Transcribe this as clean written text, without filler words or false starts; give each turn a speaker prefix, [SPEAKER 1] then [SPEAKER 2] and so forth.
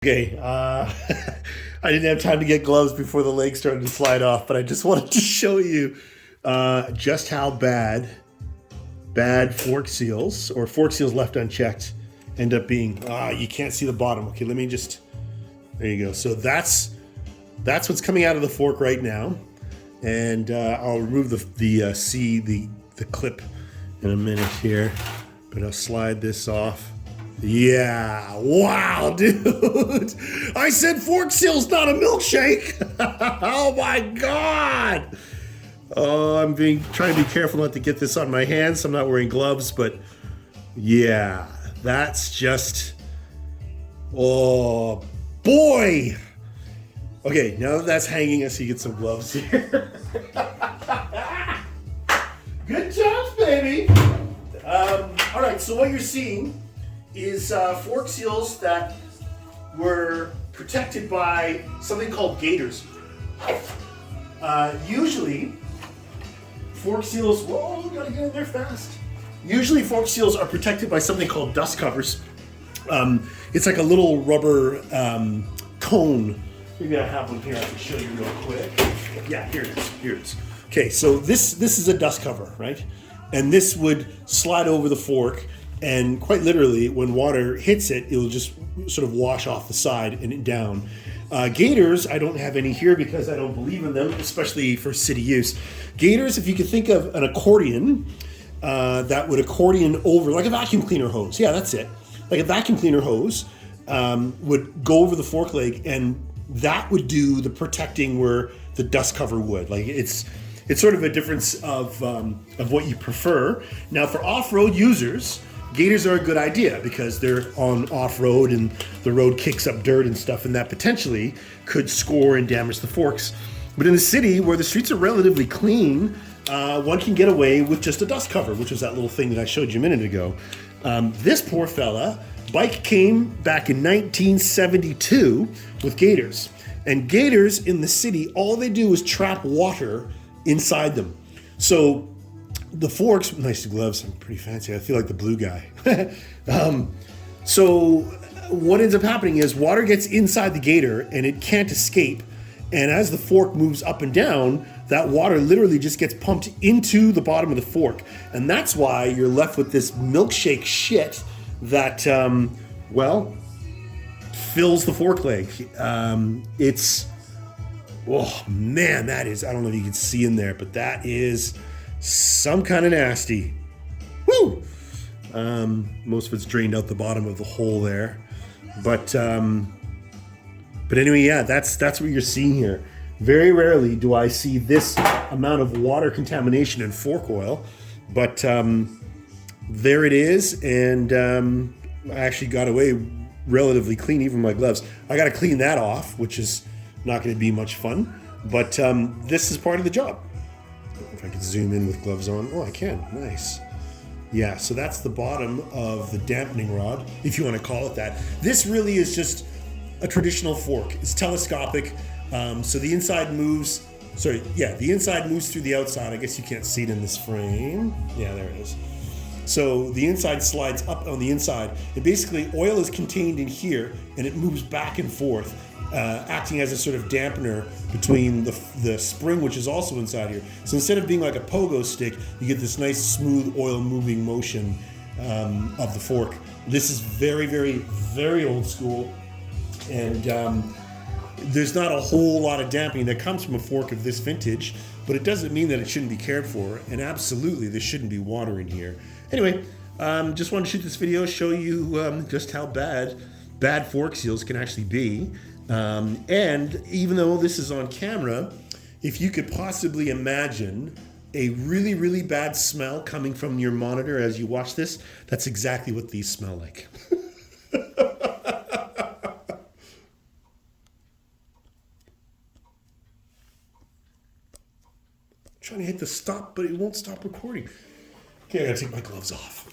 [SPEAKER 1] Okay, I didn't have time to get gloves before the leg started to slide off, but I just wanted to show you just how bad fork seals or fork seals left unchecked end up being. You can't see the bottom. Okay, let me just, there you go. So that's what's coming out of the fork right now, and I'll remove the clip in a minute here, but I'll slide this off. Yeah, wow, dude. I said fork seal's not a milkshake. Oh my God. Oh, I'm trying to be careful not to get this on my hands. I'm not wearing gloves, but yeah, that's just, oh boy. Okay, now that that's hanging, I see you get some gloves here. Good job, baby. All right, so what you're seeing is fork seals that were protected by something called GATORS. Usually, fork seals, whoa, gotta get in there fast. Usually fork seals are protected by something called dust covers. It's like a little rubber cone. Maybe I have one here I can show you real quick. Yeah, here it is. Okay, so this is a dust cover, right? And this would slide over the fork, and quite literally, when water hits it, it'll just sort of wash off the side and down. GATORS, I don't have any here because I don't believe in them, especially for city use. GATORS, if you could think of an accordion that would accordion over, like a vacuum cleaner hose. Yeah, that's it. Like a vacuum cleaner hose would go over the fork leg, and that would do the protecting where the dust cover would. Like it's sort of a difference of what you prefer. Now, for off-road users, GATORS are a good idea because they're on off-road and the road kicks up dirt and stuff, and that potentially could score and damage the forks. But in the city, where the streets are relatively clean, one can get away with just a dust cover, which was that little thing that I showed you a minute ago. This poor fella, bike came back in 1972 with GATORS. And GATORS in the city, all they do is trap water inside them. So the forks, nice gloves, I'm pretty fancy. I feel like the blue guy. So what ends up happening is water gets inside the gator and it can't escape. And as the fork moves up and down, that water literally just gets pumped into the bottom of the fork. And that's why you're left with this milkshake shit that, fills the fork leg. Oh man, that is, I don't know if you can see in there, but that is some kind of nasty. Woo! Most of it's drained out the bottom of the hole there. But anyway, yeah, that's what you're seeing here. Very rarely do I see this amount of water contamination in fork oil, but there it is, and I actually got away relatively clean, even my gloves. I got to clean that off, which is not going to be much fun, but this is part of the job. If I could zoom in with gloves on. Oh, I can. Nice. Yeah, so that's the bottom of the dampening rod, if you want to call it that. This really is just a traditional fork. It's telescopic, so the inside moves. The inside moves through the outside. I guess you can't see it in this frame. Yeah, there it is. So the inside slides up on the inside, and basically oil is contained in here, and it moves back and forth, acting as a sort of dampener between the spring, which is also inside here. So instead of being like a pogo stick, you get this nice smooth oil moving motion of the fork. This is very, very, very old school, and there's not a whole lot of dampening that comes from a fork of this vintage, but it doesn't mean that it shouldn't be cared for, and absolutely there shouldn't be water in here. Anyway, just wanted to shoot this video, show you just how bad fork seals can actually be. And even though this is on camera, if you could possibly imagine a really, really bad smell coming from your monitor as you watch this, that's exactly what these smell like. Trying to hit the stop, but it won't stop recording. Okay, I gotta take my gloves off.